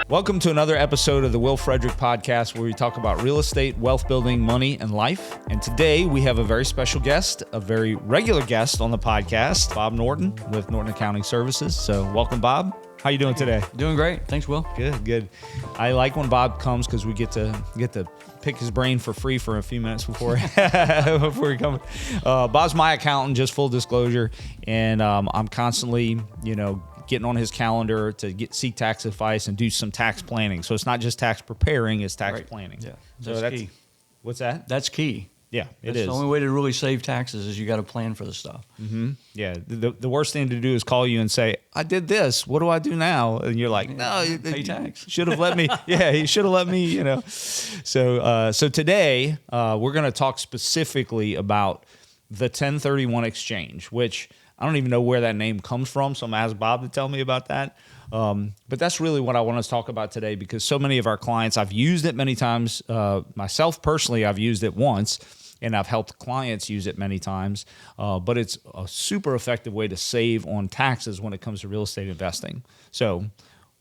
Welcome to another episode of the Will Frederick Podcast, where we talk about real estate, wealth building, money, and life. And today we have a very special guest, a very regular guest on the podcast, Bob Norton with Norton Accounting Services. So welcome, Bob. How you doing today? Doing great. Thanks, Will. Good. I like when Bob comes because we get to pick his brain for free for a few minutes before before he comes. Bob's my accountant, just full disclosure, and I'm constantly, getting on his calendar to seek tax advice and do some tax planning. So it's not just tax preparing; it's tax planning. Yeah, so that's key. What's that? That's key. Yeah, That's the only way to really save taxes is you got to plan for the stuff. Mm-hmm. Yeah, the worst thing to do is call you and say, "I did this. What do I do now?" And you're like, "No, you pay tax. Should have let me." Yeah, he should have let me. So today we're going to talk specifically about the 1031 exchange, which I don't even know where that name comes from. So I'm going to ask Bob to tell me about that. But that's really what I want to talk about today, because so many of our clients, I've used it many times. Myself personally, I've used it once. And I've helped clients use it many times, but it's a super effective way to save on taxes when it comes to real estate investing. So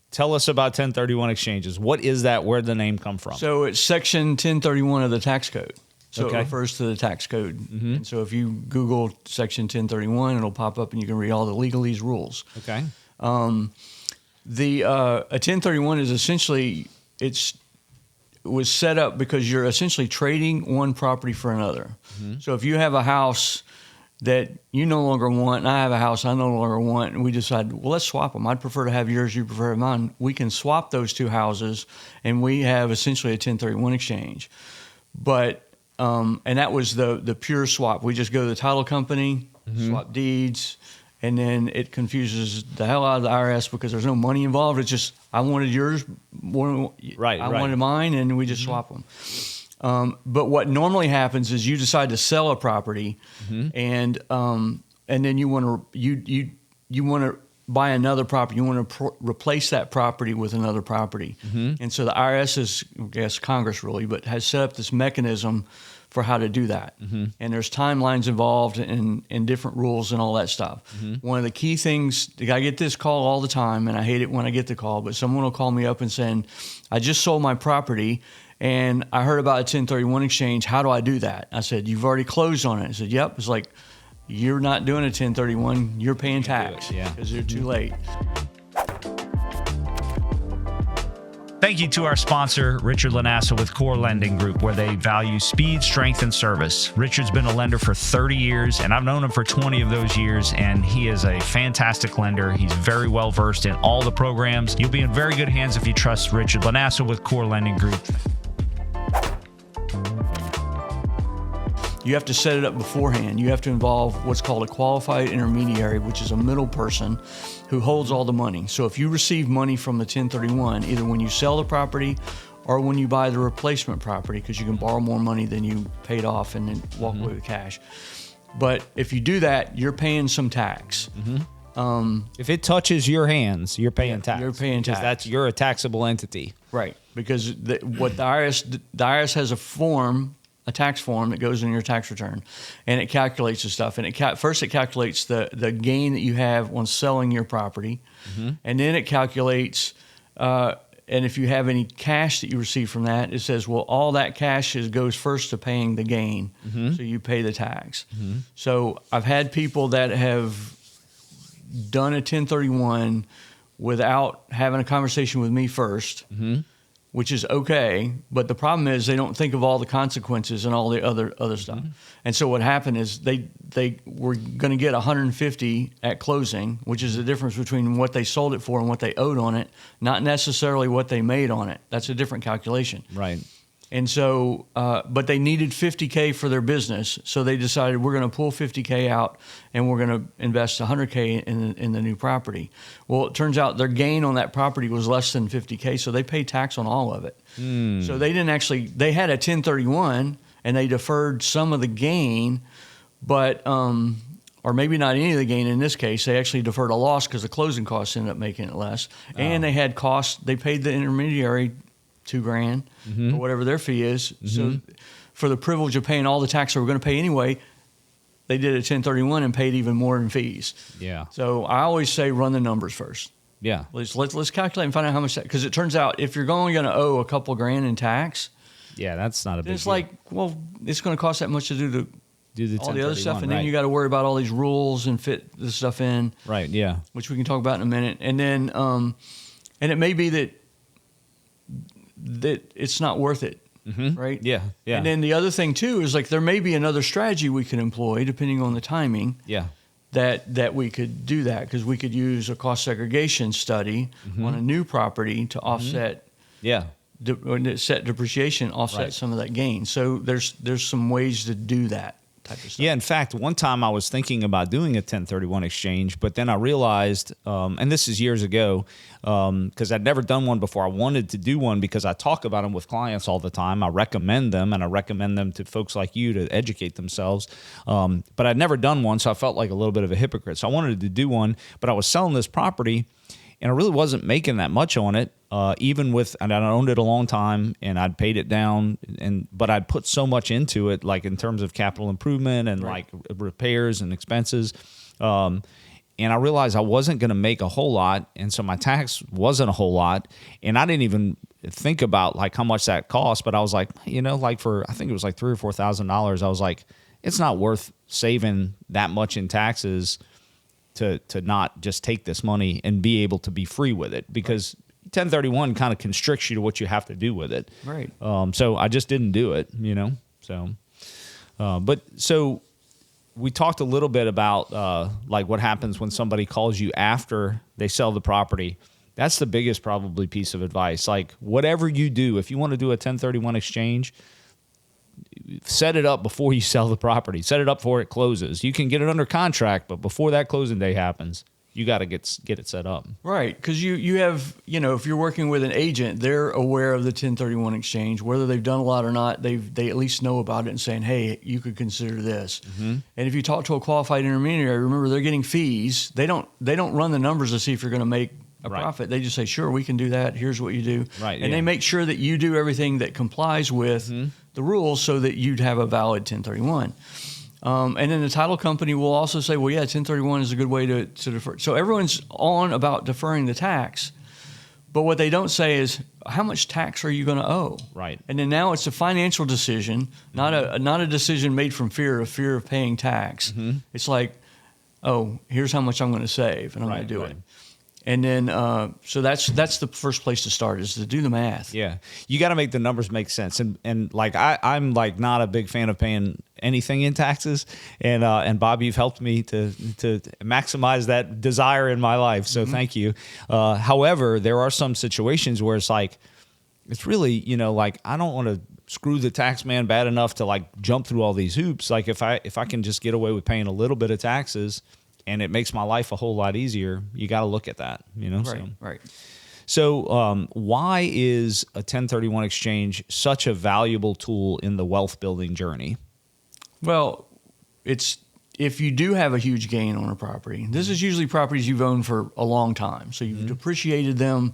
tell us about 1031 exchanges. What is that? Where did the name come from? So it's Section 1031 of the tax code. So Okay. It refers to the tax code. Mm-hmm. And so if you Google Section 1031, it'll pop up and you can read all the legalese rules. Okay. A 1031 is essentially, it was set up because you're essentially trading one property for another. Mm-hmm. So if you have a house that you no longer want, and I have a house I no longer want, and we decide, well, let's swap them. I'd prefer to have yours, you prefer to have mine. We can swap those two houses, and we have essentially a 1031 exchange. But, and that was the pure swap. We just go to the title company, swap deeds, and then it confuses the hell out of the IRS because there's no money involved. It's just, I wanted yours, I wanted mine, and we just swap them. But what normally happens is you decide to sell a property, and then you want to buy another property. You want to replace that property with another property. And so the IRS is, I guess Congress really, but has set up this mechanism for how to do that. And there's timelines involved and different rules and all that stuff. One of the key things, I get this call all the time, and I hate it when I get the call, but someone will call me up and saying, I just sold my property and I heard about a 1031 exchange. How do I do that? I said, you've already closed on it. I said, yep. It's like, you're not doing a 1031, you're paying tax because you're too late. Thank you to our sponsor, Richard LaNasa with Core Lending Group, where they value speed, strength, and service. Richard's been a lender for 30 years, and I've known him for 20 of those years, and he is a fantastic lender. He's very well versed in all the programs. You'll be in very good hands if you trust Richard LaNasa with Core Lending Group. You have to set it up beforehand. You have to involve what's called a qualified intermediary, which is a middle person who holds all the money. So if you receive money from the 1031, either when you sell the property or when you buy the replacement property, because you can borrow more money than you paid off and then walk away with cash. But if you do that, you're paying some tax. If it touches your hands, you're paying tax. You're paying tax. You're a taxable entity. Right, because what the IRS has a tax form that goes in your tax return, and it calculates the stuff. And first it calculates the gain that you have on selling your property, and then it calculates, and if you have any cash that you receive from that, it says, well, all that cash goes first to paying the gain, so you pay the tax. So I've had people that have done a 1031 without having a conversation with me first, which is okay, but the problem is they don't think of all the consequences and all the other stuff. And so what happened is they were going to get 150 at closing, which is the difference between what they sold it for and what they owed on it, not necessarily what they made on it. That's a different calculation. Right. And so, but they needed $50K for their business, so they decided we're going to pull $50K out and we're going to invest $100K in the new property. Well, it turns out their gain on that property was less than $50K, so they paid tax on all of it. So they had a 1031 and they deferred some of the gain, but or maybe not any of the gain in this case. They actually deferred a loss because the closing costs ended up making it less, and they had costs. They paid the intermediary $2,000 or whatever their fee is. So for the privilege of paying all the tax they were going to pay anyway, they did a 1031 and paid even more in fees. Yeah. So I always say run the numbers first. Yeah. Let's calculate and find out how much that, because it turns out if you're only going to owe a couple grand in tax, yeah, that's not a big it's deal. like, well, it's going to cost that much to do all the other stuff, and then right. you got to worry about all these rules and fit the stuff in. Right. Yeah. Which we can talk about in a minute, and then and it may be that it's not worth it, right? Yeah. Yeah. And then the other thing too is like there may be another strategy we can employ depending on the timing. Yeah. That we could do that, because we could use a cost segregation study on a new property to offset. Yeah. Set depreciation, offset some of that gain. So there's some ways to do that type of stuff. Yeah, in fact, one time I was thinking about doing a 1031 exchange, but then I realized, and this is years ago, because I'd never done one before. I wanted to do one because I talk about them with clients all the time. I recommend them, and I recommend them to folks like you to educate themselves. But I'd never done one, so I felt like a little bit of a hypocrite. So I wanted to do one, but I was selling this property, and I really wasn't making that much on it. Even with, and I owned it a long time, and I'd paid it down, but I'd put so much into it, like in terms of capital improvement and like repairs and expenses. And I realized I wasn't going to make a whole lot, and so my tax wasn't a whole lot, and I didn't even think about like how much that cost. But I was like, like for, I think it was like $3,000 or $4,000. I was like, it's not worth saving that much in taxes to not just take this money and be able to be free with it, because 1031 kind of constricts you to what you have to do with it. Right. So I just didn't do it, So, so we talked a little bit about like what happens when somebody calls you after they sell the property. That's the biggest probably piece of advice. Like whatever you do, if you want to do a 1031 exchange, set it up before you sell the property. Set it up before it closes. You can get it under contract, but before that closing day happens, you got to get it set up. Right, because you have, if you're working with an agent, they're aware of the 1031 exchange, whether they've done a lot or not. They at least know about it and saying, hey, you could consider this. And if you talk to a qualified intermediary, remember they're getting fees. They don't run the numbers to see if you're going to make a profit. They just say, sure, we can do that. Here's what you do. Right, and they make sure that you do everything that complies with the rules so that you'd have a valid 1031. And then the title company will also say, well, yeah, 1031 is a good way to defer. So everyone's on about deferring the tax. But what they don't say is, how much tax are you going to owe? Right. And then now it's a financial decision, not a decision made from fear of paying tax. It's like, oh, here's how much I'm going to save, and I'm going to do it. And then, so that's the first place to start, is to do the math. Yeah, you got to make the numbers make sense. And like I'm like not a big fan of paying anything in taxes. And Bob, you've helped me to maximize that desire in my life. So thank you. However, there are some situations where it's like, it's really, like I don't want to screw the tax man bad enough to like jump through all these hoops. Like if I can just get away with paying a little bit of taxes, and it makes my life a whole lot easier, you got to look at that, Right. So why is a 1031 exchange such a valuable tool in the wealth building journey? Well, it's, if you do have a huge gain on a property, this is usually properties you've owned for a long time. So you've depreciated them,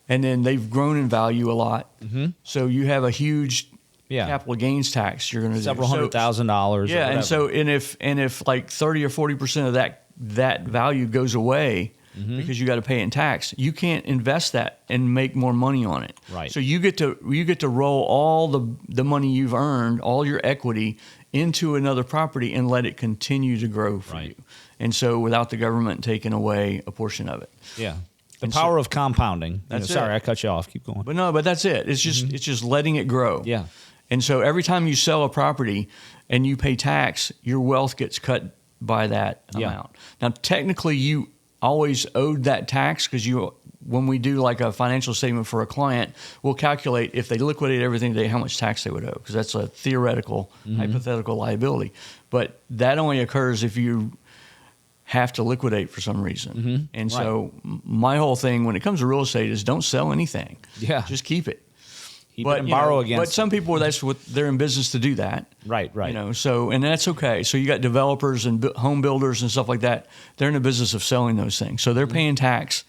and then they've grown in value a lot. So you have a huge capital gains tax you're going to do. Several $100,000. Yeah, and if like 30 or 40% of that value goes away because you got to pay it in tax, you can't invest that and make more money on it. Right. So you get to roll all the money you've earned, all your equity, into another property and let it continue to grow for you. And so without the government taking away a portion of it. Yeah. The power of compounding. Sorry, I cut you off. Keep going. But that's it. It's just letting it grow. Yeah. And so every time you sell a property and you pay tax, your wealth gets cut by that amount. Now, technically, you always owed that tax, because when we do like a financial statement for a client, we'll calculate if they liquidate everything today, how much tax they would owe, because that's a theoretical, hypothetical liability. But that only occurs if you have to liquidate for some reason. And so my whole thing when it comes to real estate is don't sell anything. Yeah. Just keep it. But borrow against. But some people, that's what they're in business to do that. Right. So, and that's okay. So you got developers and home builders and stuff like that. They're in the business of selling those things. So they're paying tax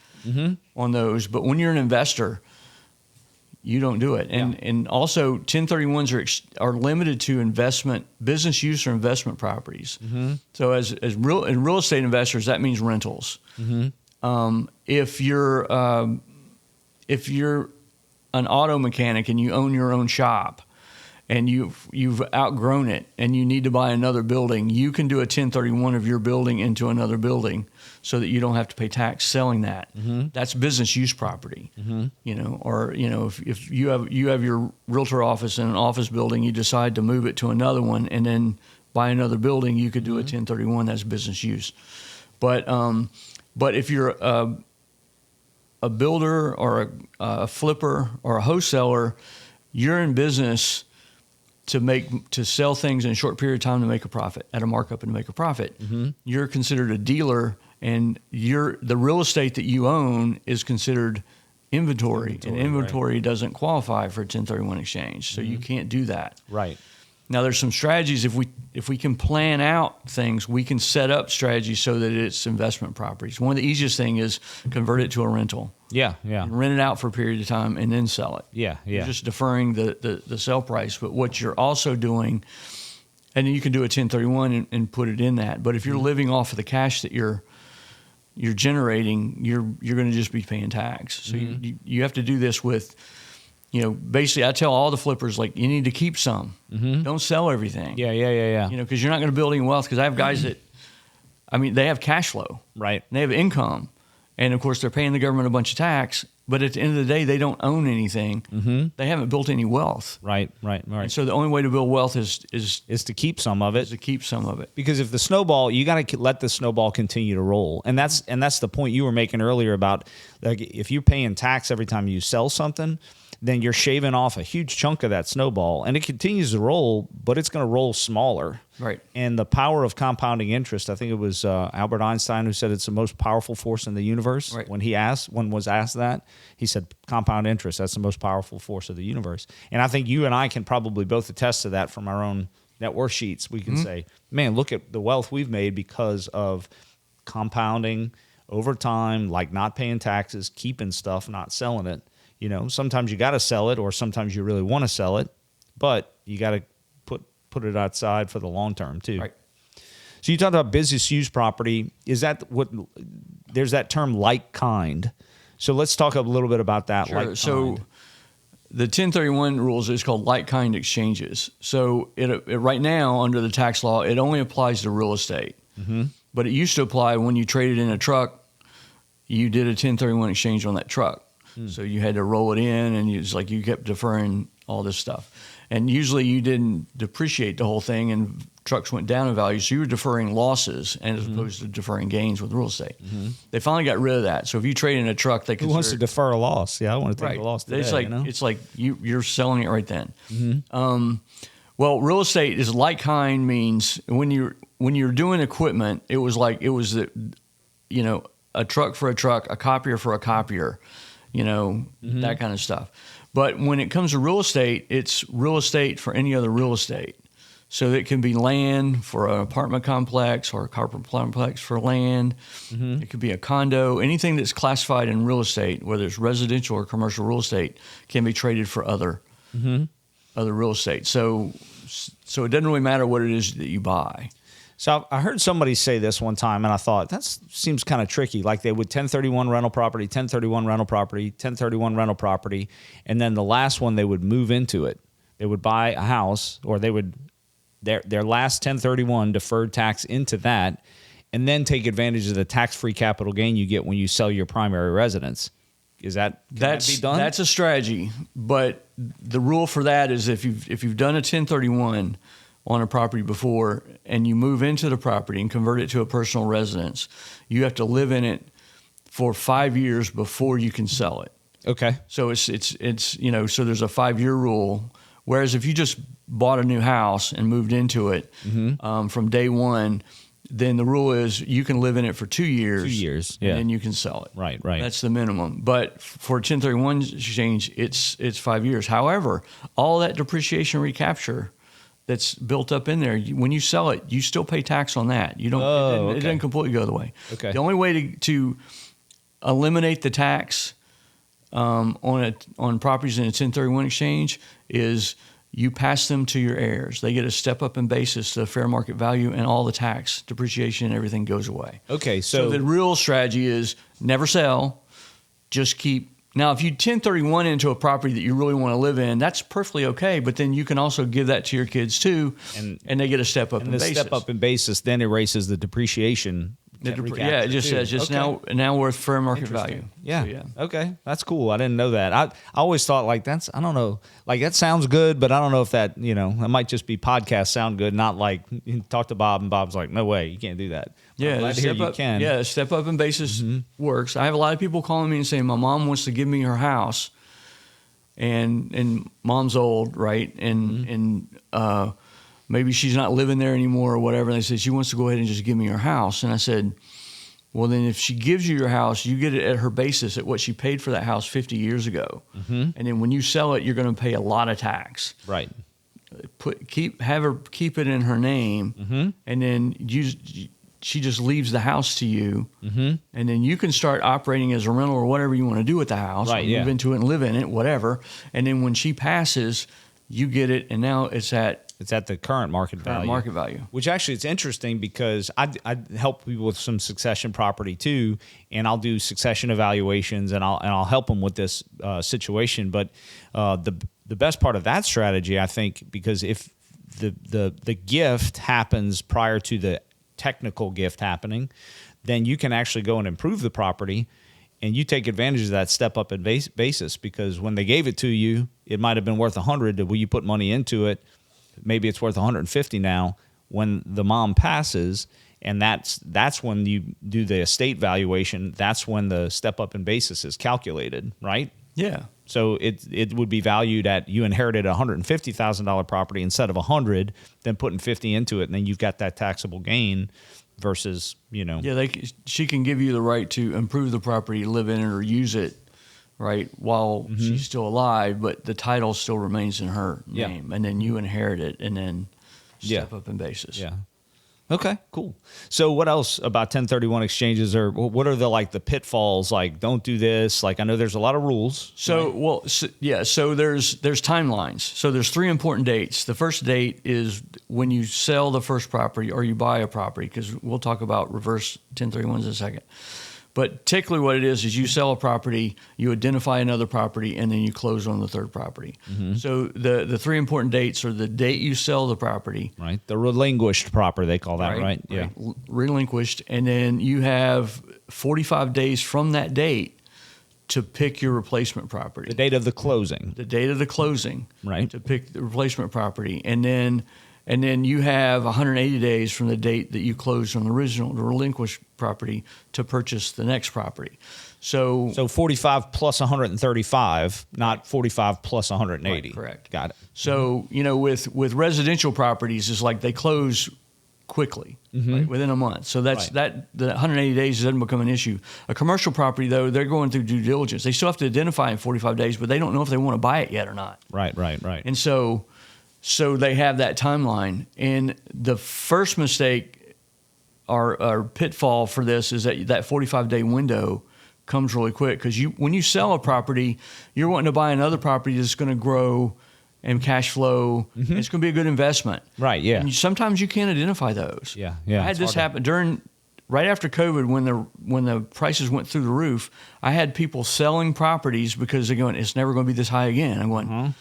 on those. But when you're an investor, you don't do it. And also 1031s are limited to business use or investment properties. So as real estate investors, that means rentals. If you're an auto mechanic and you own your own shop, and you've outgrown it and you need to buy another building, you can do a 1031 of your building into another building so that you don't have to pay tax selling that. That's business use property. Or if you have your realtor office in an office building, you decide to move it to another one and then buy another building, you could do a 1031. That's business use. But if you're a builder or a flipper or a wholesaler, you're in business to sell things in a short period of time to make a profit, at a markup and to make a profit. You're considered a dealer, and the real estate that you own is considered inventory, and inventory doesn't qualify for a 1031 exchange, so you can't do that. Right. Now, there's some strategies. If we can plan out things, we can set up strategies so that it's investment properties. One of the easiest thing is convert it to a rental. Yeah. Rent it out for a period of time and then sell it. Yeah. You're just deferring the sell price. But what you're also doing, and then you can do a 1031 and put it in that. But if you're living off of the cash that you're generating, you're going to just be paying tax. So you have to do this with, basically I tell all the flippers, like, you need to keep some. Don't sell everything. Yeah. Because you're not going to build any wealth. Because I have guys that, they have cash flow. Right. And they have income. And, of course, they're paying the government a bunch of tax. But at the end of the day, they don't own anything. They haven't built any wealth. Right. And so the only way to build wealth is to keep some of it. Is to keep some of it. Because if the snowball, you got to let the snowball continue to roll. And that's the point you were making earlier about, like, if you're paying tax every time you sell something, then you're shaving off a huge chunk of that snowball, and it continues to roll, but it's going to roll smaller. Right. And the power of compounding interest, I think it was Albert Einstein who said it's the most powerful force in the universe. Right. When was asked that, he said compound interest, that's the most powerful force of the universe. And I think you and I can probably both attest to that from our own net worth sheets. We can say, man, look at the wealth we've made because of compounding over time, like not paying taxes, keeping stuff, not selling it. Sometimes you got to sell it, or sometimes you really want to sell it, but you got to put it outside for the long term too. Right. So you talked about business use property. Is that what? There's that term like kind. So let's talk a little bit about that. Sure. Like kind. So the 1031 rules is called like kind exchanges. So it right now under the tax law, it only applies to real estate. But it used to apply when you traded in a truck. You did a 1031 exchange on that truck. So you had to roll it in, and you kept deferring all this stuff. And usually you didn't depreciate the whole thing, and trucks went down in value, so you were deferring losses as opposed to deferring gains with real estate. They finally got rid of that. So if you trade in a truck, they who wants to defer a loss? Yeah, I want to take a loss today. It's like you're selling it right then. Well, real estate is like kind means when you're doing equipment, it was a truck for a truck, a copier for a copier. That kind of stuff. But when it comes to real estate, it's real estate for any other real estate. So it can be land for an apartment complex or a apartment complex for land. It could be a condo. Anything that's classified in real estate, whether it's residential or commercial real estate, can be traded for other real estate. So it doesn't really matter what it is that you buy. So I heard somebody say this one time, and I thought, that seems kind of tricky. Like they would 1031 rental property, 1031 rental property, 1031 rental property, and then the last one they would move into it. They would buy a house, or they would their last 1031 deferred tax into that, and then take advantage of the tax-free capital gain you get when you sell your primary residence. Can that be done? That's a strategy, but the rule for that is if you've done a 1031 on a property before and you move into the property and convert it to a personal residence, you have to live in it for 5 years before you can sell it. Okay. So it's so there's a 5-year rule. Whereas if you just bought a new house and moved into it from day one, then the rule is you can live in it for 2 years. 2 years, yeah. And then you can sell it. Right. That's the minimum. But for 1031 exchange, it's 5 years. However, all that depreciation recapture that's built up in there, when you sell it, you still pay tax on that. You don't. It doesn't completely go the way. Okay. The only way to eliminate the tax on properties in a 1031 exchange is you pass them to your heirs. They get a step up in basis to the fair market value, and all the tax, depreciation, and everything goes away. Okay, so the real strategy is never sell, just keep. Now, if you 1031 into a property that you really want to live in, that's perfectly okay. But then you can also give that to your kids too, and they get a step up in basis. And the step up in basis then erases the depreciation. It just says just now worth fair market value. Yeah. So, okay. That's cool. I didn't know that. I always thought like I don't know, like that sounds good, but I don't know if that, it might just be podcast sound good, not like you talk to Bob and Bob's like, no way, you can't do that. Yeah, step up in basis works. I have a lot of people calling me and saying, my mom wants to give me her house, and mom's old, right? And maybe she's not living there anymore or whatever. And they said, she wants to go ahead and just give me her house. And I said, well, then if she gives you your house, you get it at her basis at what she paid for that house 50 years ago. And then when you sell it, you're going to pay a lot of tax. Right. Have her keep it in her name, and then she just leaves the house to you, and then you can start operating as a rental or whatever you want to do with the house. Right, move into it and live in it, whatever. And then when she passes, you get it, and now it's at the current market value. Which actually it's interesting because I help people with some succession property too, and I'll do succession evaluations and I'll help them with this situation. But the best part of that strategy, I think, because if the gift happens prior to the technical gift happening, then you can actually go and improve the property, and you take advantage of that step up in basis, because when they gave it to you, it might have been worth 100. When you put money into it, maybe it's worth 150 now. When the mom passes, and that's when you do the estate valuation, that's when the step up in basis is calculated, right? Yeah. So it would be valued at, you inherited a $150,000 property instead of 100, then putting 50 into it, and then you've got that taxable gain versus, Yeah, she can give you the right to improve the property, live in it, or use it, right, while she's still alive, but the title still remains in her name, and then you inherit it, and then step up in basis. Yeah. Okay, cool. So what else about 1031 exchanges, or what are the pitfalls? Like, don't do this. Like, I know there's a lot of rules. So, right? So there's timelines. So there's 3 important dates. The first date is when you sell the first property or you buy a property, because we'll talk about reverse 1031s in a second. But typically what it is you sell a property, you identify another property, and then you close on the third property. So the 3 important dates are the date you sell the property. Right. The relinquished property, they call that, right? Yeah. Relinquished. And then you have 45 days from that date to pick your replacement property. The date of the closing. The date of the closing. Right. To pick the replacement property. And then you have 180 days from the date that you closed on the relinquished property to purchase the next property. So 45 plus 135, not 45 plus 180. Right, correct. Got it. So, with residential properties, it's like they close quickly, right, within a month. So the 180 days doesn't become an issue. A commercial property, though, they're going through due diligence. They still have to identify in 45 days, but they don't know if they want to buy it yet or not. Right. And so they have that timeline. And the first mistake or pitfall for this is that 45-day window comes really quick, because when you sell a property, you're wanting to buy another property that's going to grow and cash flow. It's going to be a good investment. Right, yeah. And sometimes you can't identify those. Yeah. I had this happen right after COVID, when the prices went through the roof. I had people selling properties because they're going, it's never going to be this high again. I'm going,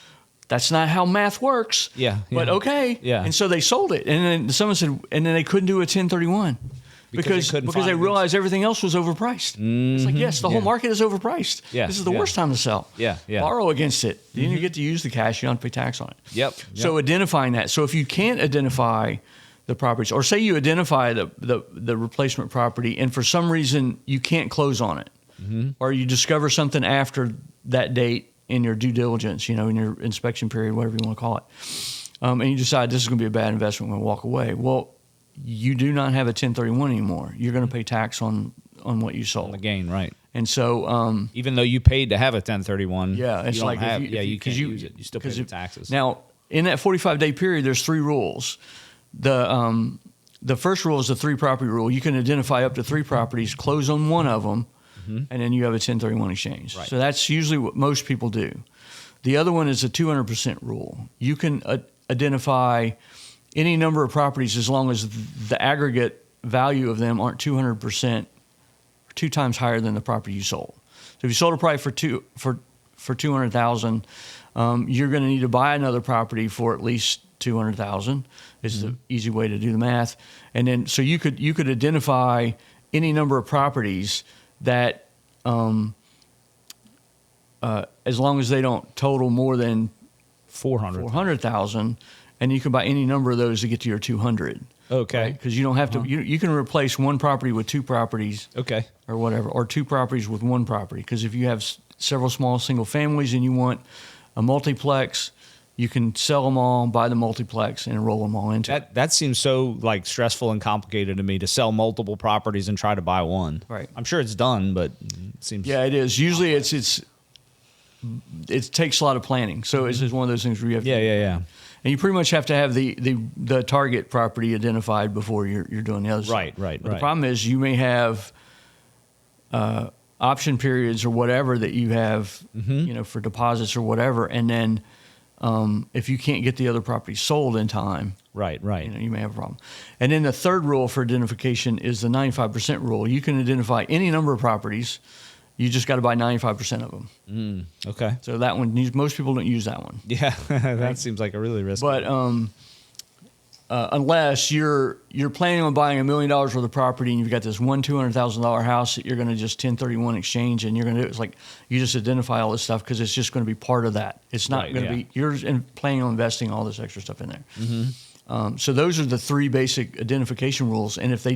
that's not how math works. Yeah. But okay. Yeah. And so they sold it. And then someone said, and then they couldn't do a 1031 because they realized everything else was overpriced. It's like, yes, the whole market is overpriced. Yeah. This is the worst time to sell. Yeah. Borrow against it. Then you get to use the cash. You don't have to pay tax on it. Yep. So identifying that. So if you can't identify the properties, or say you identify the replacement property, and for some reason you can't close on it, or you discover something after that date in your due diligence, in your inspection period, whatever you want to call it, and you decide this is going to be a bad investment, I'm going to walk away. Well, you do not have a 1031 anymore. You're going to pay tax on what you sold. On the gain, right. And so... even though you paid to have a 1031, it's you like... you can't use it. You still pay the taxes. Now, in that 45-day period, there's 3 rules. The first rule is the 3 property rule. You can identify up to 3 properties, close on one of them, and then you have a 1031 exchange. Right. So that's usually what most people do. The other one is a 200% rule. You can identify any number of properties as long as the aggregate value of them aren't 200%, 2 times higher than the property you sold. So if you sold a property for $200,000, you're going to need to buy another property for at least $200,000. Is the easy way to do the math. And then so you could identify any number of properties that as long as they don't total more than 400,000, and you can buy any number of those to get to your 200. Okay. Because you don't have to. You can replace one property with 2 properties. Okay. Or whatever, or 2 properties with 1 property. Because if you have several small single families and you want a multiplex, you can sell them all, buy the multiplex, and roll them all into it. That seems so like stressful and complicated to me to sell multiple properties and try to buy one. Right. I'm sure it's done, but it seems. Yeah, it is. Usually, it takes a lot of planning. So it's just one of those things where you have. Yeah. And you pretty much have to have the target property identified before you're doing the other stuff. Right. The problem is you may have option periods or whatever that you have, for deposits or whatever, and then if you can't get the other property sold in time, Right. you may have a problem. And then the third rule for identification is the 95% rule. You can identify any number of properties. You just got to buy 95% of them. Okay. So that one, most people don't use that one. Yeah, that seems like a really risky. But unless you're planning on buying $1 million worth of property and you've got this $200,000 house that you're going to just 1031 exchange, and you're going to do it's like you just identify all this stuff because it's just going to be part of that. It's not going to be you're planning on investing all this extra stuff in there. So those are the 3 basic identification rules, and if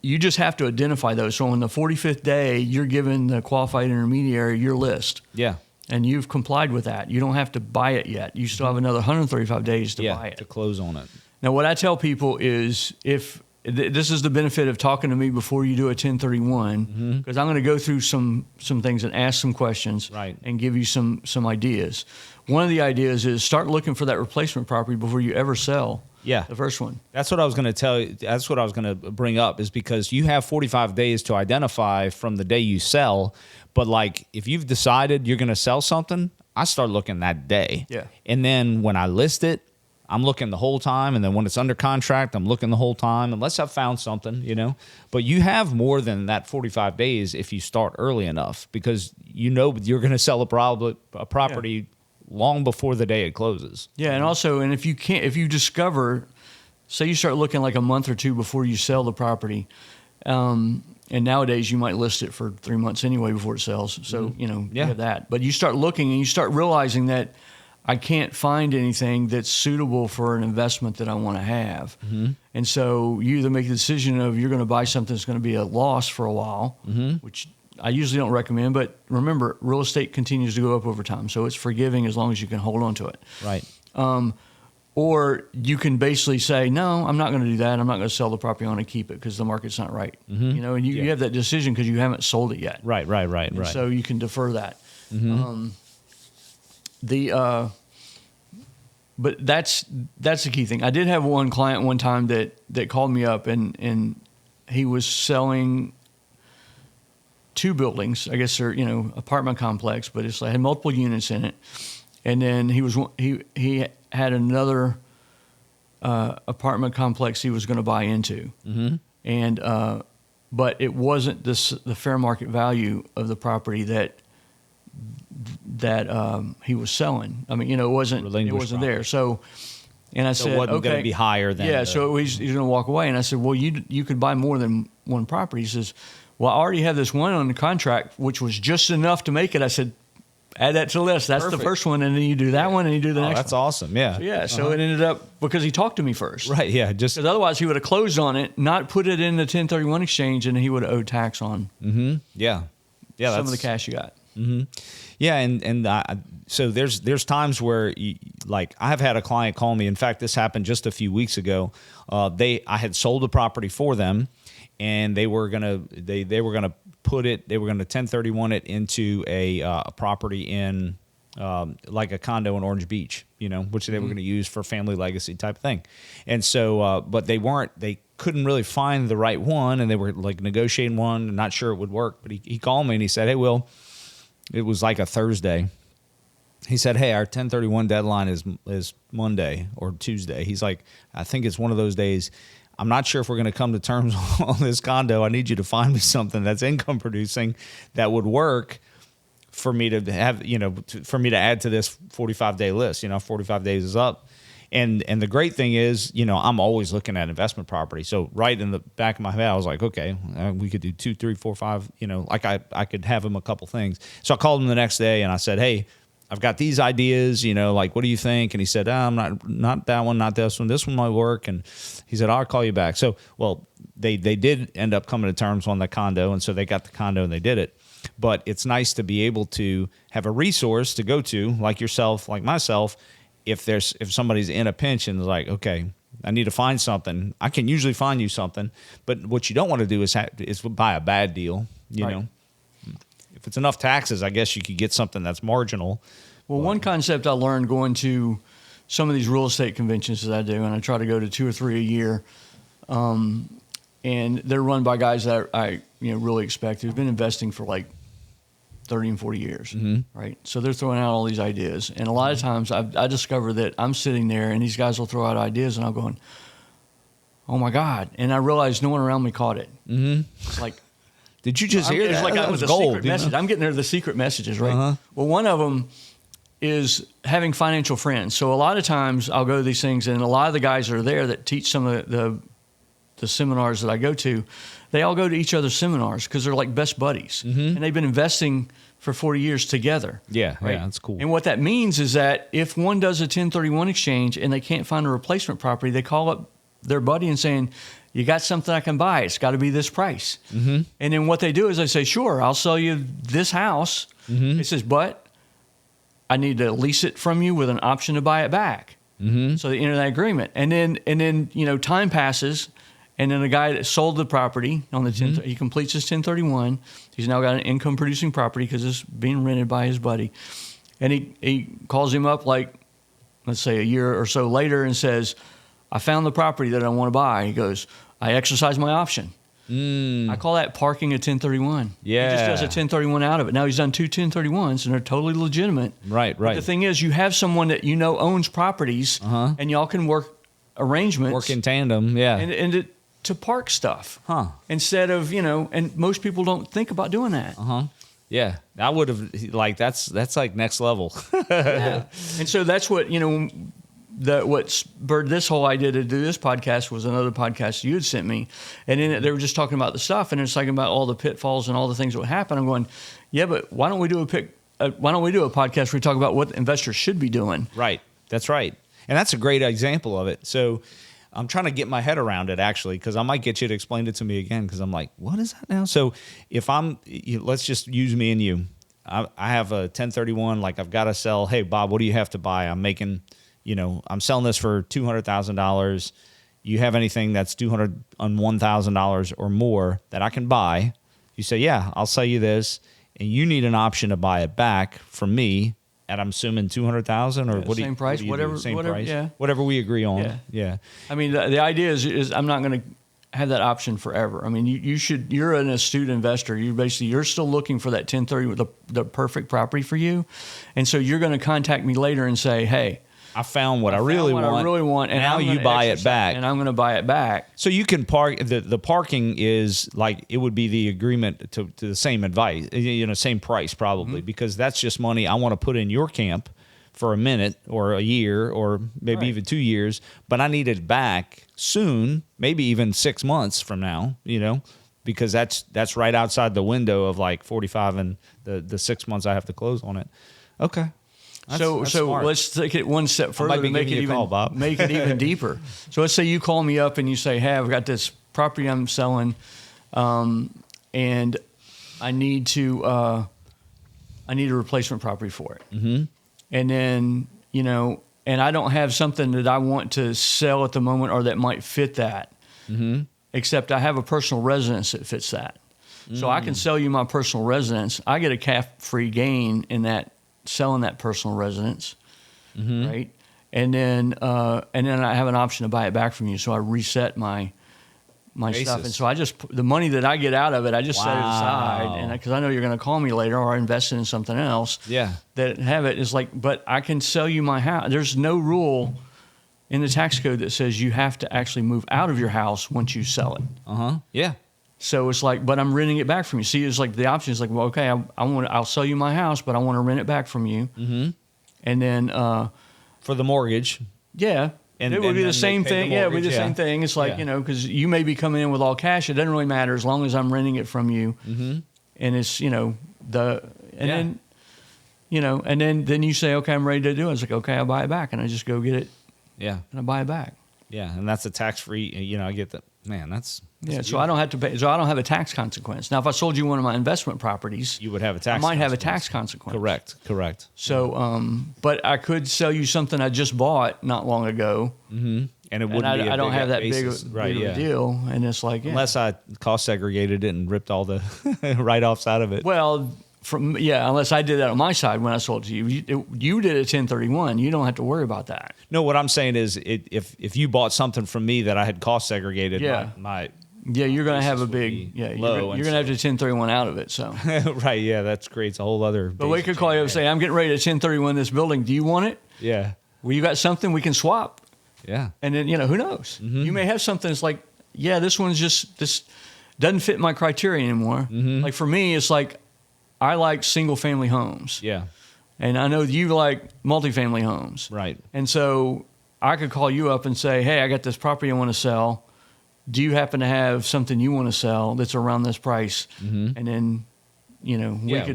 you just have to identify those. So on the 45th day, you're giving the qualified intermediary your list. Yeah. And you've complied with that. You don't have to buy it yet. You still have another 135 days to buy it. To close on it. Now, what I tell people is this is the benefit of talking to me before you do a 1031, because I'm going to go through some things and ask some questions and give you some ideas. One of the ideas is start looking for that replacement property before you ever sell. Yeah. The first one. That's what I was going to tell you. That's what I was going to bring up, is because you have 45 days to identify from the day you sell. But like if you've decided you're going to sell something, I start looking that day. Yeah. And then when I list it, I'm looking the whole time. And then when it's under contract, I'm looking the whole time, unless I've found something, But you have more than that 45 days if you start early enough, because you're going to sell a property long before the day it closes. Yeah, and also, if you discover, say you start looking like a month or 2 before you sell the property, and nowadays you might list it for 3 months anyway before it sells. So, you have that. But you start looking and you start realizing that I can't find anything that's suitable for an investment that I want to have. And so you either make the decision of you're going to buy something that's going to be a loss for a while, which I usually don't recommend, but remember, real estate continues to go up over time, so it's forgiving as long as you can hold on to it. Right. Or you can basically say, no, I'm not going to do that. I'm not going to sell the property. I'm going to keep it because the market's not right. And you have that decision because you haven't sold it yet. Right. So you can defer that. But that's the key thing. I did have one client one time that called me up and he was selling 2 buildings. I guess they're apartment complex, but it had multiple units in it. And then he had another apartment complex he was going to buy into, and but it wasn't the fair market value of the property that he was selling. I mean, it wasn't there. So, and I said, it wasn't okay, going to be higher than so he's going to walk away. And I said, well, you could buy more than one property. He says, well, I already have this one on the contract, which was just enough to make it. I said, add that to the list. That's Perfect. The first one, and then you do that one, and you do the next That's one. awesome, yeah. So it ended up, because he talked to me first. Right, yeah. Just because otherwise he would have closed on it, not put it in the 1031 exchange, and he would have owed tax on yeah, some of the cash you got. Yeah, and so there's times where I have had a client call me. In fact, this happened just a few weeks ago. I had sold a property for them, and they were gonna put it. They were gonna 1031 it into a property in like a condo in Orange Beach, which they were gonna use for family legacy type thing. And so, but they couldn't really find the right one, and they were like negotiating one, and not sure it would work. But he called me and he said, "Hey, Will, it was like a Thursday. He said, "Hey, our 1031 deadline is Monday or Tuesday." He's like, "I think it's one of those days. I'm not sure if we're going to come to terms on this condo. I need you to find me something that's income producing that would work for me to have, for me to add to this 45-day list. 45 days is up." And the great thing is, I'm always looking at investment property. So right in the back of my head, I was like, okay, we could do 2, 3, 4, 5, like I could have him a couple things. So I called him the next day and I said, "Hey, I've got these ideas, like, what do you think?" And he said, "I'm not that one, not this one. This one might work." And he said, "I'll call you back." So, well, they did end up coming to terms on the condo. And so they got the condo and they did it. But it's nice to be able to have a resource to go to, like yourself, like myself. If somebody's in a pinch and is like, okay, I need to find something, I can usually find you something. But what you don't want to do is buy a bad deal. Right. If it's enough taxes, I guess you could get something that's marginal. Well, one concept I learned going to some of these real estate conventions that I do, and I try to go to 2 or 3 a year, and they're run by guys that I really expect who've been investing for like 30 and 40 years, right? So they're throwing out all these ideas. And a lot of times I discover that I'm sitting there and these guys will throw out ideas and I'm going, "Oh my God." And I realize no one around me caught it. Mm-hmm. It's like, did you just hear that? It's like that was was a gold. secret message. I'm getting there the secret messages, right? Uh-huh. Well, one of them is having financial friends. So a lot of times I'll go to these things and a lot of the guys that are there that teach some of the seminars that I go to, they all go to each other's seminars because they're like best buddies. And they've been investing for 40 years together. Yeah, right? yeah, that's cool. And what that means is that if one does a 1031 exchange and they can't find a replacement property, they call up their buddy and saying, "You got something I can buy. It's got to be this price." And then what they do is they say, "Sure, I'll sell you this house." It says, "But I need to lease it from you with an option to buy it back." So they enter that agreement. And then time passes. And then the guy that sold the property on the he completes his 1031. He's now got an income producing property because it's being rented by his buddy. And he calls him up like, let's say a year or so later and says, "I found the property that I want to buy." He goes, "I exercised my option." I call that parking a 1031. Yeah. He just does a 1031 out of it. Now he's done 2 1031s and they're totally legitimate. Right. But the thing is, you have someone that owns properties and y'all can work arrangements. Work in tandem, yeah. And to park stuff instead of, and most people don't think about doing that. Yeah, I would have, like, that's like next level. Yeah. And so that's what, what spurred this whole idea to do this podcast was another podcast you had sent me. And in it, they were just talking about the stuff and it's talking about all the pitfalls and all the things that would happen. I'm going, yeah, but why don't we do a podcast where we talk about what investors should be doing? Right. That's right. And that's a great example of it. So I'm trying to get my head around it, actually, because I might get you to explain it to me again, because I'm like, what is that now? So if let's just use me and you. I have a 1031, like I've got to sell. Hey, Bob, what do you have to buy? I'm making, I'm selling this for $200,000. You have anything that's $201,000 or more that I can buy? You say, yeah, I'll sell you this. And you need an option to buy it back from me. And I'm assuming 200,000 or what? Same price, whatever, price, yeah, whatever we agree on. Yeah. I mean, the idea is I'm not going to have that option forever. I mean, you're an astute investor. You're still looking for that 1030, the perfect property for you, and so you're going to contact me later and say, "Hey, I found what I really want, and now you buy it back, and I'm going to buy it back." So you can park. The parking is like it would be the agreement to the same advice, same price probably, because that's just money I want to put in your camp for a minute or a year or maybe even 2 years, but I need it back soon, maybe even 6 months from now, because that's right outside the window of like 45 and the 6 months I have to close on it. Okay. So smart. Let's take it one step further and make it even deeper. So let's say you call me up and you say, "Hey, I've got this property I'm selling, and I need a replacement property for it." Mm-hmm. And then and I don't have something that I want to sell at the moment or that might fit that. Mm-hmm. Except I have a personal residence that fits that. So I can sell you my personal residence. I get a cap-free gain in that. Selling that personal residence, right? And then I have an option to buy it back from you. So I reset my my Basis. stuff. And so the money that I get out of it, I just set it aside. Wow. And because I know you're going to call me later or invest it in something else. Yeah. That have it is like, but I can sell you my house. There's no rule in the tax code that says you have to actually move out of your house once you sell it. Yeah. So it's like, but I'm renting it back from you. See, it's like the option is like, well, okay, I'll sell you my house, but I want to rent it back from you. Mm-hmm. And then for the mortgage. Yeah. And it would be the same thing. Yeah, it would be the same thing. It's like, because you may be coming in with all cash. It doesn't really matter as long as I'm renting it from you. Mm-hmm. And it's, then you say, okay, I'm ready to do it. It's like, okay, I'll buy it back. And I just go get it. Yeah. And I buy it back. Yeah. And that's a tax-free, I get that. Man, that's so I don't have to pay. So I don't have a tax consequence. Now, if I sold you one of my investment properties, you would have a tax. I might have a tax consequence. Correct. So, but I could sell you something I just bought not long ago, and it wouldn't be. I don't have that big of a deal, and it's like unless I cost segregated it and ripped all the write-offs out of it. Well, unless I did that on my side when I sold to you, you did a 1031. You don't have to worry about that. No, what I'm saying is, if you bought something from me that I had cost segregated, my you're going to have a big you're going to have to 1031 out of it. So right, that creates a whole other. But we could call you up and say, I'm getting ready to 1031 this building. Do you want it? Yeah. Well, you got something we can swap. Yeah. And then who knows? Mm-hmm. You may have something that's like, this one's this doesn't fit my criteria anymore. Mm-hmm. Like for me, it's like I like single family homes. Yeah. And I know you like multifamily homes. Right. And so I could call you up and say, hey, I got this property I want to sell. Do you happen to have something you want to sell that's around this price? Mm-hmm. And then,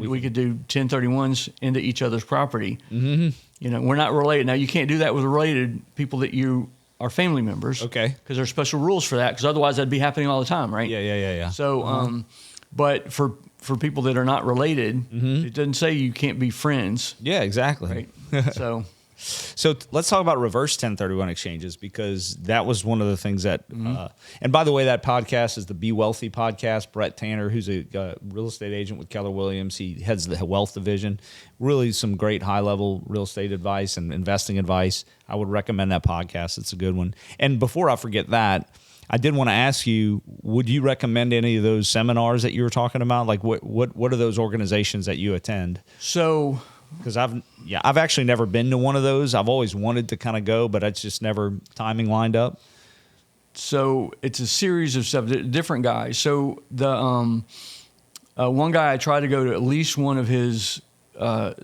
we could do 1031s into each other's property. Mm-hmm. We're not related. Now, you can't do that with related people that you are family members. Okay. Because there's special rules for that, because otherwise that'd be happening all the time, right? Yeah. So, but for people that are not related, mm-hmm. It doesn't say you can't be friends. Yeah, exactly. Right? So let's talk about reverse 1031 exchanges, because that was one of the things that, and by the way, that podcast is the Be Wealthy podcast. Brett Tanner, who's a real estate agent with Keller Williams, he heads the wealth division. Really some great high-level real estate advice and investing advice. I would recommend that podcast. It's a good one. And before I forget that, I did want to ask you, would you recommend any of those seminars that you were talking about? Like what are those organizations that you attend? So... Because I've actually never been to one of those. I've always wanted to kind of go, but it's just never timing lined up. So it's a series of stuff, different guys. So the one guy I try to go to at least one of his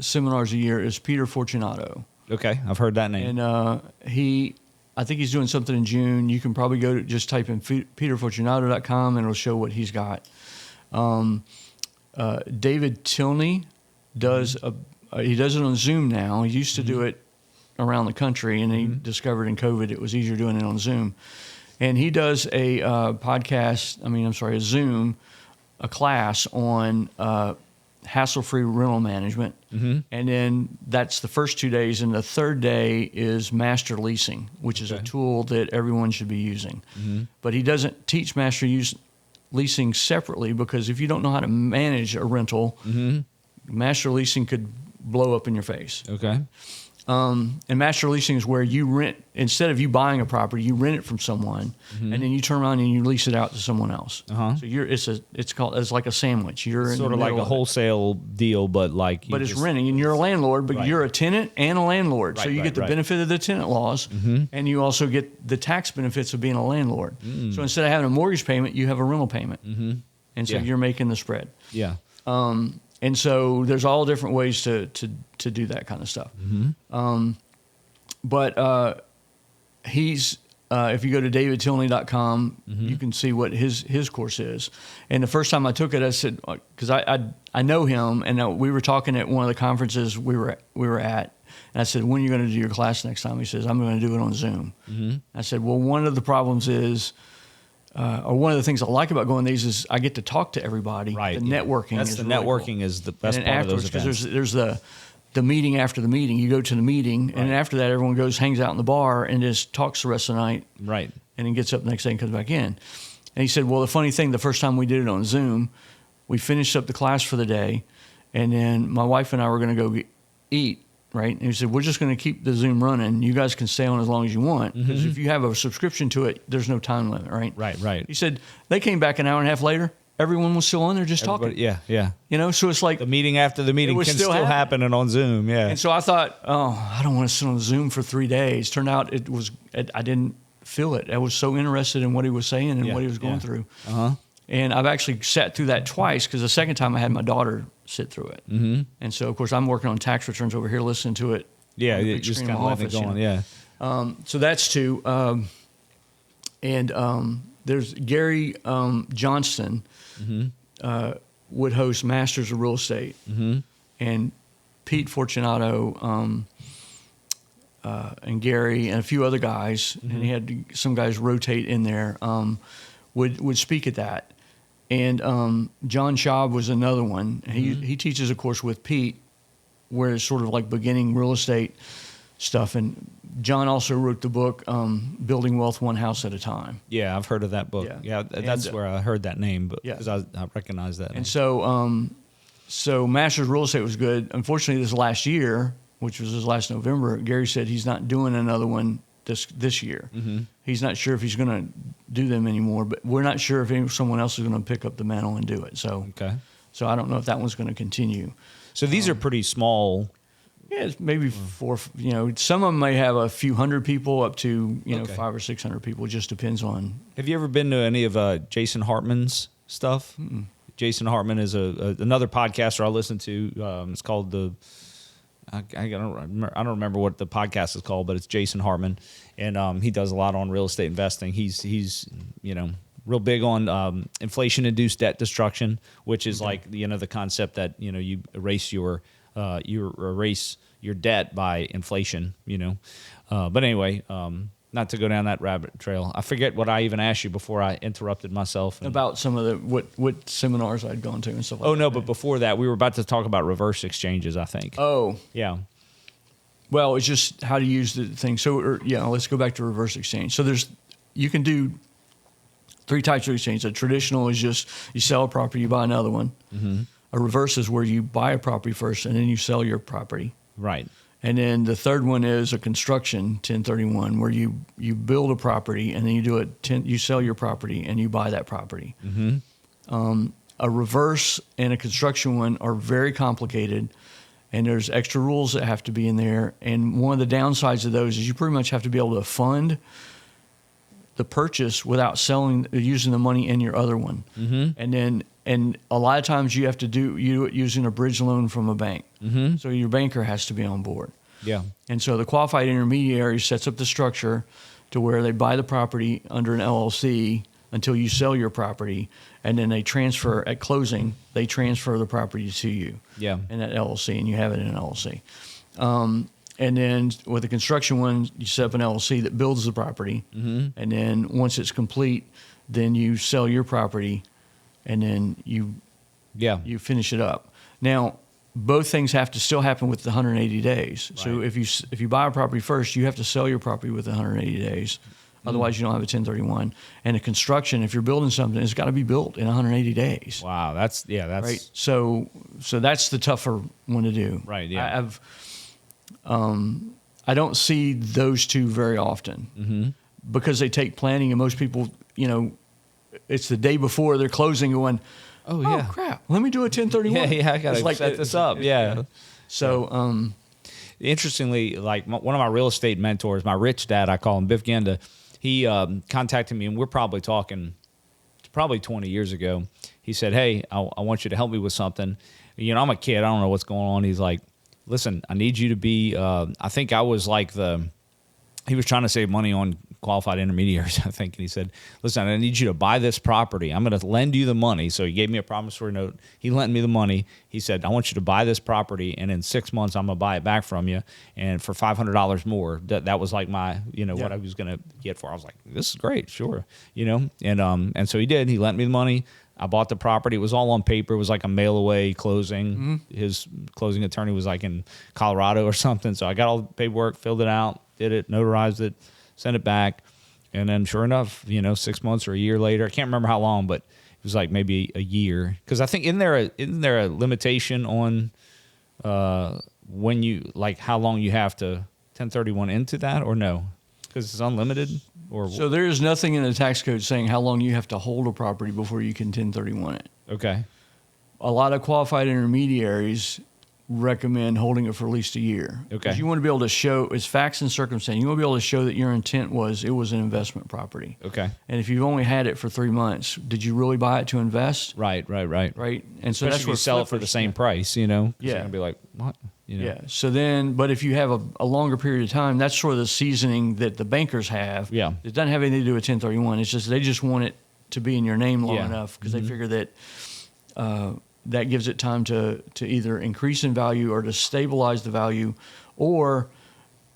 seminars a year is Peter Fortunato. Okay, I've heard that name. And I think he's doing something in June. You can probably go to just type in peterfortunato.com and it'll show what he's got. David Tilney does he does it on Zoom now. He used to do it around the country, and he discovered in COVID it was easier doing it on Zoom. And he does a a Zoom, a class on hassle-free rental management. Mm-hmm. And then that's the first 2 days. And the third day is master leasing, which is a tool that everyone should be using. Mm-hmm. But he doesn't teach master leasing separately, because if you don't know how to manage a rental, master leasing could blow up in your face. Okay. And master leasing is where you rent, instead of you buying a property, you rent it from someone, and then you turn around and you lease it out to someone else. Uh-huh. So it's like a sandwich. You're sort of like a wholesale deal, but it's renting, and you're a landlord, but you're a tenant and a landlord. So you get the benefit of the tenant laws, and you also get the tax benefits of being a landlord. So instead of having a mortgage payment, you have a rental payment, and so you're making the spread. Yeah. And so there's all different ways to do that kind of stuff. But he's if you go to davidtilney.com, you can see what his course is. And the first time I took it, I said, because I know him, and we were talking at one of the conferences we were at, and I said, when are you going to do your class next time? He says, I'm going to do it on Zoom. I said, well, one of the problems is, or one of the things I like about going to these is I get to talk to everybody. Right. The networking. That's is the really networking cool. is the best part of those events. Because there's the meeting after the meeting. You go to the meeting, and after that, everyone goes, hangs out in the bar, and just talks the rest of the night. Right. And then gets up the next day and comes back in. And he said, well, the funny thing, the first time we did it on Zoom, we finished up the class for the day, and then my wife and I were going to go eat right? And he said, we're just going to keep the Zoom running. You guys can stay on as long as you want. Because if you have a subscription to it, there's no time limit, right? Right. He said, they came back an hour and a half later. Everyone was still on there just talking. Yeah. You know, so it's like The meeting after the meeting was can still still happening. happening on Zoom. Yeah. And so I thought, I don't want to sit on Zoom for 3 days. Turned out I didn't feel it. I was so interested in what he was saying and what he was going through. And I've actually sat through that twice because the second time I had my daughter sit through it. And so, of course, I'm working on tax returns over here, listening to it. Yeah, on the big just screen kind in of my letting it office, go on. Yeah. So that's two. There's Gary Johnston would host Masters of Real Estate. And Pete Fortunato and Gary and a few other guys, and he had some guys rotate in there, would speak at that. And John Schaub was another one. He teaches a course with Pete where it's sort of like beginning real estate stuff. And John also wrote the book Building Wealth One House at a Time. Yeah, I've heard of that book. Yeah, that's where I heard that name, but because I recognize that name. And so Masters Real Estate was good. Unfortunately, this last year, which was his last November, Gary said he's not doing another one this year. He's not sure if he's going to do them anymore, but we're not sure if someone else is going to pick up the mantle and do it. So I don't know if that one's going to continue. So these are pretty small. Yeah, it's maybe four. You know, some of them may have a few hundred people up to 500 or 600 people. It just depends on. Have you ever been to any of Jason Hartman's stuff? Jason Hartman is another podcaster I listen to. It's called I don't remember what the podcast is called, but it's Jason Hartman, and he does a lot on real estate investing. He's real big on inflation-induced debt destruction, which is like the concept that you erase your debt by inflation. But anyway. Not to go down that rabbit trail. I forget what I even asked you before I interrupted myself. About some of the what seminars I'd gone to and stuff like that. Oh, no, but before that, we were about to talk about reverse exchanges, I think. Oh. Yeah. Well, it's just how to use the thing. So, let's go back to reverse exchange. So you can do 3 types of exchange. A traditional is just you sell a property, you buy another one. A reverse is where you buy a property first and then you sell your property. Right. And then the third one is a construction 1031, where you build a property and then you sell your property and you buy that property. A reverse and a construction one are very complicated, and there's extra rules that have to be in there. And one of the downsides of those is you pretty much have to be able to fund the purchase without using the money in your other one. And a lot of times you have to do it using a bridge loan from a bank. So your banker has to be on board. Yeah. And so the qualified intermediary sets up the structure to where they buy the property under an LLC until you sell your property, and then they transfer at closing. They transfer the property to you. Yeah. In that LLC, and you have it in an LLC. And then with the construction one, you set up an LLC that builds the property, and then once it's complete, then you sell your property, and then you finish it up. Now, both things have to still happen with the 180 days. Right. So if you buy a property first, you have to sell your property within 180 days. Otherwise, you don't have a 1031. And the construction, if you're building something, it's got to be built in 180 days. Wow, that's right. So that's the tougher one to do. Right. Yeah. I don't see those two very often because they take planning, and most people, it's the day before they're closing, going, oh crap, let me do a 1031. Yeah, I got to set this up. Yeah. So, interestingly, like one of my real estate mentors, my rich dad, I call him, Biff Genda, he contacted me, and we're probably talking 20 years ago. He said, hey, I want you to help me with something. I'm a kid. I don't know what's going on. He's like, listen, I need you to be, I think I was like he was trying to save money on qualified intermediaries, I think. And he said, listen, I need you to buy this property. I'm going to lend you the money. So he gave me a promissory note. He lent me the money. He said, I want you to buy this property, and in 6 months, I'm going to buy it back from you. And for $500 more, that was like my, what I was going to get for. I was like, this is great. Sure. And so he did. He lent me the money. I bought the property. It was all on paper. It was like a mail away closing. His closing attorney was like in Colorado or something. So I got all the paperwork, filled it out, did it, notarized it, sent it back. And then sure enough, 6 months or a year later, I can't remember how long, but it was like maybe a year. Because I think isn't there a limitation on when you like how long you have to 1031 into that, or no? Because it's unlimited? Or So there is nothing in the tax code saying how long you have to hold a property before you can 1031 it. Okay. A lot of qualified intermediaries recommend holding it for at least a year. Okay. 'Cause you want to be able to show, it's facts and circumstance. You want to be able to show that your intent was it was an investment property. Okay. And if you've only had it for 3 months, did you really buy it to invest? Right. Right. And so Especially that's if where you sell it for the same price, you know? 'Cause Yeah. You're going to be like, what? You know? Yeah. So then, but if you have a longer period of time, that's sort of the seasoning that the bankers have. Yeah. It doesn't have anything to do with 1031. It's just they just want it to be in your name long Yeah. enough because they figure that that gives it time to either increase in value or to stabilize the value, or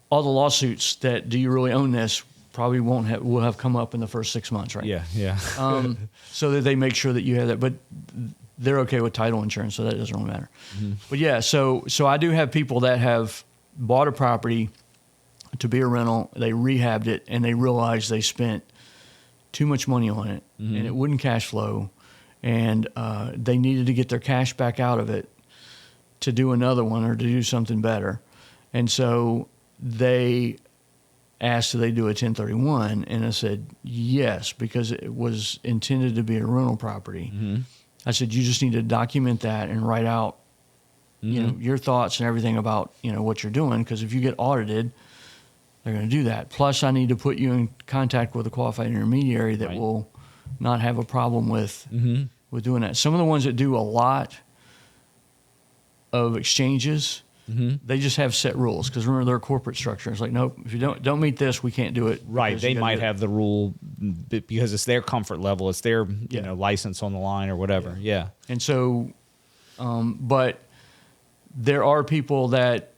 all the lawsuits that do you really own this probably will have come up in the first 6 months, right? Yeah. So that they make sure that you have that, but they're okay with title insurance, so that doesn't really matter. But yeah, so I do have people that have bought a property to be a rental, they rehabbed it, and they realized they spent too much money on it, and it wouldn't cash flow, and they needed to get their cash back out of it to do another one or to do something better. And so they asked if they do a 1031, and I said yes, because it was intended to be a rental property. I said, you just need to document that and write out, you know, your thoughts and everything about, you know, what you're doing. Because if you get audited, they're going to do that. Plus, I need to put you in contact with a qualified intermediary that will not have a problem with doing that. Some of the ones that do a lot of exchanges, they just have set rules. Because remember, their corporate structure. It's like, nope, if you don't meet this, we can't do it. Right. They might have the rule because it's their comfort level. It's their you know, license on the line or whatever. Yeah. And so, but there are people that,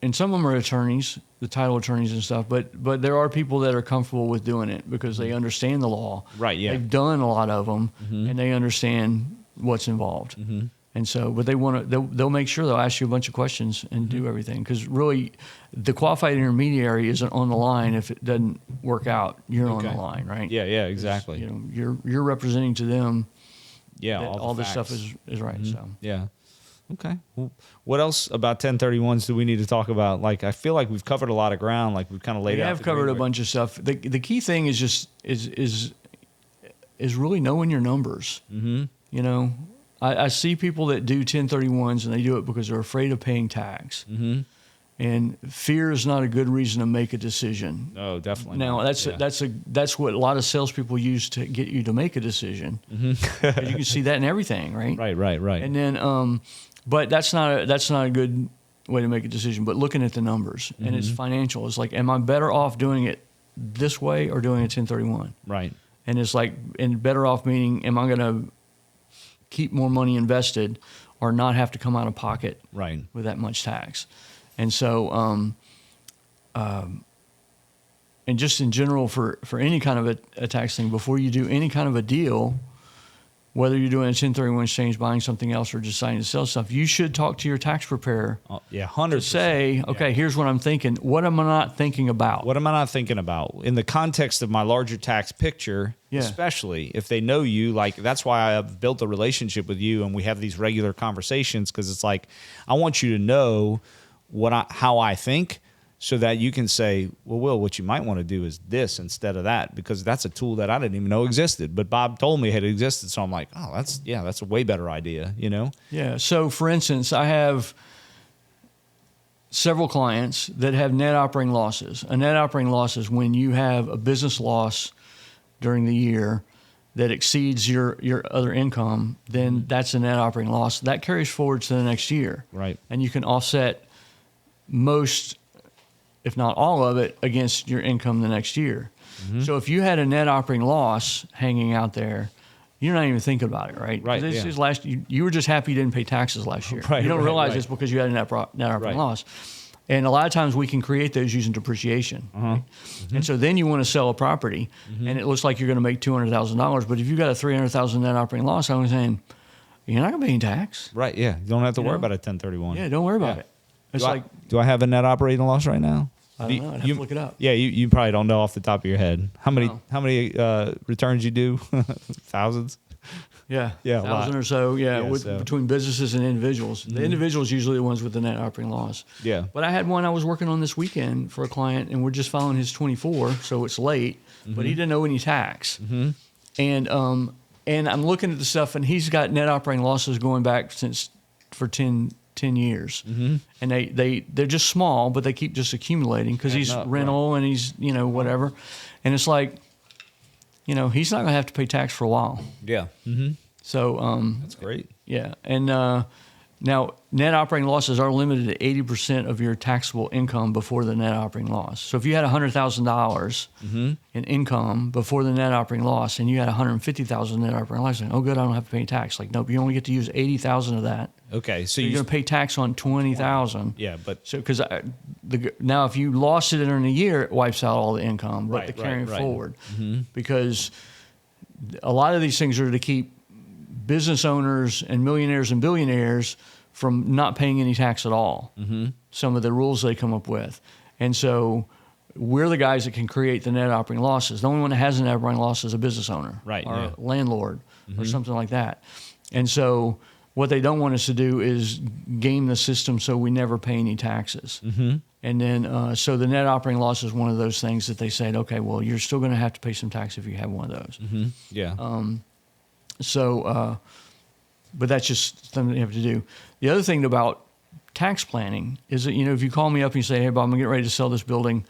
and some of them are attorneys, the title attorneys and stuff, but there are people that are comfortable with doing it because they understand the law. Right, yeah. They've done a lot of them, and they understand what's involved. And so, but they want to, they'll make sure they'll ask you a bunch of questions and do everything. Because really, the qualified intermediary isn't on the line if it doesn't work out. You're on the line, right? Yeah, exactly. You know, you're representing to them. Yeah, that all this stuff is right. So yeah. Okay. Well, what else about 1031s do we need to talk about? Like, I feel like we've covered a lot of ground. Like, we've kind of laid out. We have covered a bunch of stuff. The key thing is just is really knowing your numbers. You know, I see people that do 1031s and they do it because they're afraid of paying tax. And fear is not a good reason to make a decision. Oh, definitely. Now that's what a lot of salespeople use to get you to make a decision. You can see that in everything, right? Right. And then, but that's not a good way to make a decision. But looking at the numbers and it's financial. It's like, am I better off doing it this way or doing a 1031? Right. And it's like, and better off meaning, am I going to keep more money invested or not have to come out of pocket with that much tax? And so, and just in general for any kind of a tax thing, before you do any kind of a deal, whether you're doing a 1031 exchange, buying something else, or deciding to sell stuff, you should talk to your tax preparer. 100%. To say, okay, here's what I'm thinking. What am I not thinking about? What am I not thinking about? In the context of my larger tax picture, especially if they know you, like that's why I've built a relationship with you and we have these regular conversations, because it's like, I want you to know how I think, so that you can say, well, Will, what you might want to do is this instead of that, because that's a tool that I didn't even know existed. But Bob told me it existed, so I'm like, oh, that's a way better idea, you know? Yeah. So, for instance, I have several clients that have net operating losses. A net operating loss is when you have a business loss during the year that exceeds your other income, then that's a net operating loss. That carries forward to the next year. Right. And you can offset most, if not all of it, against your income the next year. So if you had a net operating loss hanging out there, you're not even thinking about it, right? Right. This is you were just happy you didn't pay taxes last year. You don't realize it's because you had a net operating loss. And a lot of times we can create those using depreciation. Right? And so then you want to sell a property, and it looks like you're going to make $200,000. But if you've got a $300,000 net operating loss, I'm saying you're not going to pay any tax. Right. Yeah. You don't have to worry about a 1031. Yeah. Don't worry about it. It's do I have a net operating loss right now? I don't know. I'd have to look it up. Yeah, you probably don't know off the top of your head. How many returns you do? Thousands? Yeah, Yeah, a 1,000 lot. or so. Yeah, So- between businesses and individuals. The individuals usually the ones with the net operating loss. Yeah. But I had one I was working on this weekend for a client, and we're just filing his 24, so it's late. But he didn't owe any tax. And I'm looking at the stuff, and he's got net operating losses going back for 10 years. And they're just small, but they keep just accumulating because he's up, rental and he's, whatever. And it's like, he's not going to have to pay tax for a while. Yeah. So That's great. yeah. And now net operating losses are limited to 80% of your taxable income before the net operating loss. So if you had $100,000 in income before the net operating loss, and you had $150,000 net operating loss, like, oh good, I don't have to pay tax. Like, nope, you only get to use 80,000 of that. Okay, so You're going to pay tax on 20,000. Yeah, but So because now if you lost it during a year, it wipes out all the income, but Right, the right, carrying right. forward, because a lot of these things are to keep business owners and millionaires and billionaires from not paying any tax at all. Some of the rules they come up with, and so we're the guys that can create the net operating losses. The only one that has a net operating loss is a business owner, Right, or yeah. a landlord, or something like that. And so what they don't want us to do is game the system so we never pay any taxes. And then so the net operating loss is one of those things that they said, okay, well, you're still going to have to pay some tax if you have one of those. yeah. So, but that's just something you have to do. The other thing about tax planning is that, if you call me up and you say, hey, Bob, I'm getting ready to sell this building,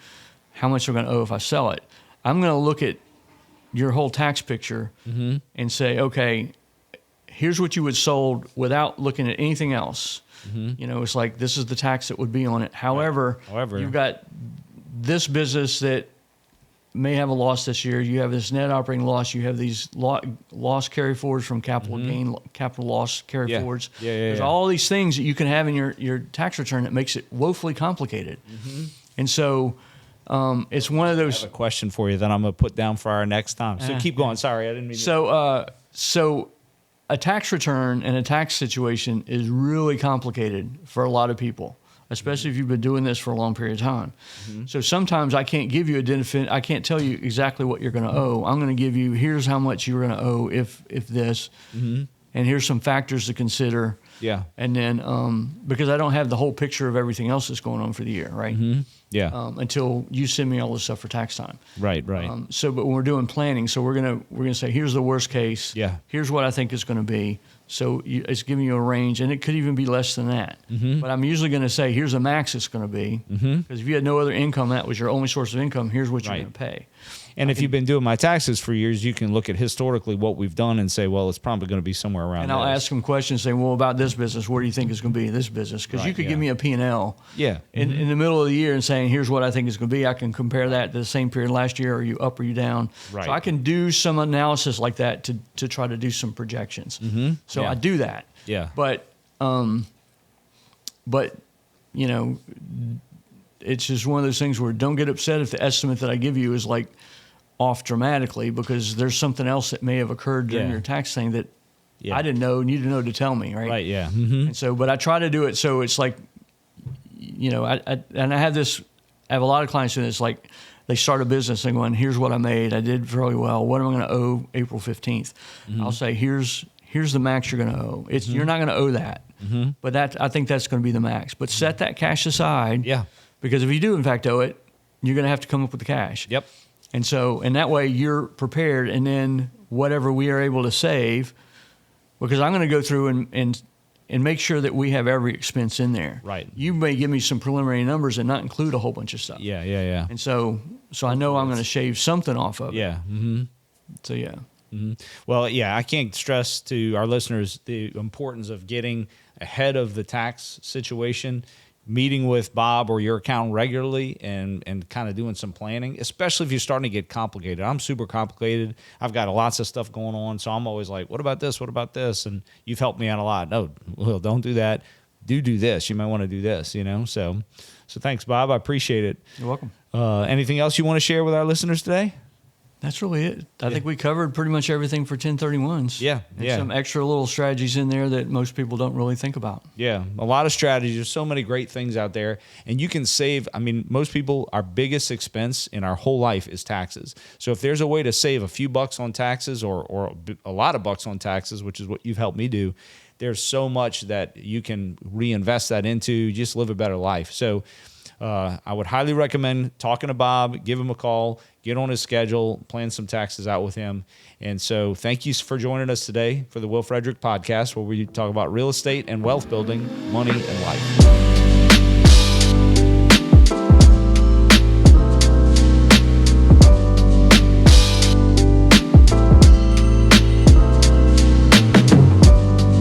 how much am I going to owe if I sell it? I'm going to look at your whole tax picture and say, okay, here's what you would sold without looking at anything else. It's like, this is the tax that would be on it. However, you've got this business that may have a loss this year. You have this net operating loss. You have these loss carry forwards from capital gain, capital loss carry forwards. There's all these things that you can have in your tax return that makes it woefully complicated. And so it's one of I those. have a question for you that I'm going to put down for our next time. So keep going. Sorry, I didn't mean to. So a tax return and a tax situation is really complicated for a lot of people, especially if you've been doing this for a long period of time. So sometimes I can't give you I can't tell you exactly what you're going to owe. I'm going to give you, here's how much you're going to owe if this, and here's some factors to consider. Yeah. And then, because I don't have the whole picture of everything else that's going on for the year, right? Yeah. Until you send me all this stuff for tax time. Right. So, but when we're doing planning, so we're gonna say, here's the worst case. Yeah. Here's what I think it's going to be. So it's giving you a range, and it could even be less than that. But I'm usually going to say, here's a max it's going to be. Because if you had no other income, that was your only source of income. Here's what you're Right. going to pay. And if you've been doing my taxes for years, you can look at historically what we've done and say, well, it's probably going to be somewhere around And I'll this. ask them questions, saying, well, about this business, what do you think is going to be in this business? Because you Right, could yeah. give me a P&L Yeah. in the middle of the year and saying, here's what I think it's going to be. I can compare that to the same period last year. Are you up or you down? Right. So I can do some analysis like that to try to do some projections. So Yeah. I do that. Yeah. But it's just one of those things where don't get upset if the estimate that I give you is like off dramatically, because there's something else that may have occurred during Yeah. your tax thing that Yeah. I didn't know and you didn't know to tell me, right? Right. Yeah. And so, but I try to do it so it's like, I have a lot of clients doing this, like they start a business and going, here's what I made. I did fairly well. What am I going to owe April 15th? I'll say, here's the max you're going to owe. You're not going to owe that, but I think that's going to be the max. But set that cash aside. Yeah. Because if you do in fact owe it, you're going to have to come up with the cash. Yep. And so, and that way you're prepared, and then whatever we are able to save, because I'm going to go through and make sure that we have every expense in there. Right. You may give me some preliminary numbers and not include a whole bunch of stuff. Yeah. Yeah. Yeah. And so I know I'm going to shave something off of it. Yeah. So yeah. Well, yeah, I can't stress to our listeners the importance of getting ahead of the tax situation, meeting with Bob or your accountant regularly and kind of doing some planning, especially if you're starting to get complicated. I'm super complicated. I've got lots of stuff going on, so I'm always like, what about this? What about this? And you've helped me out a lot. No, Will, don't do that. Do this. You might want to do this, So thanks, Bob. I appreciate it. You're welcome. Anything else you want to share with our listeners today? That's really it. I think we covered pretty much everything for 1031s. Yeah, and some extra little strategies in there that most people don't really think about. Yeah, a lot of strategies. There's so many great things out there, and you can save. I mean, most people, our biggest expense in our whole life is taxes. So if there's a way to save a few bucks on taxes or a lot of bucks on taxes, which is what you've helped me do, there's so much that you can reinvest that into, just live a better life. So I would highly recommend talking to Bob, give him a call, get on his schedule, plan some taxes out with him. And so thank you for joining us today for the Will Frederick Podcast, where we talk about real estate and wealth building, money, and life.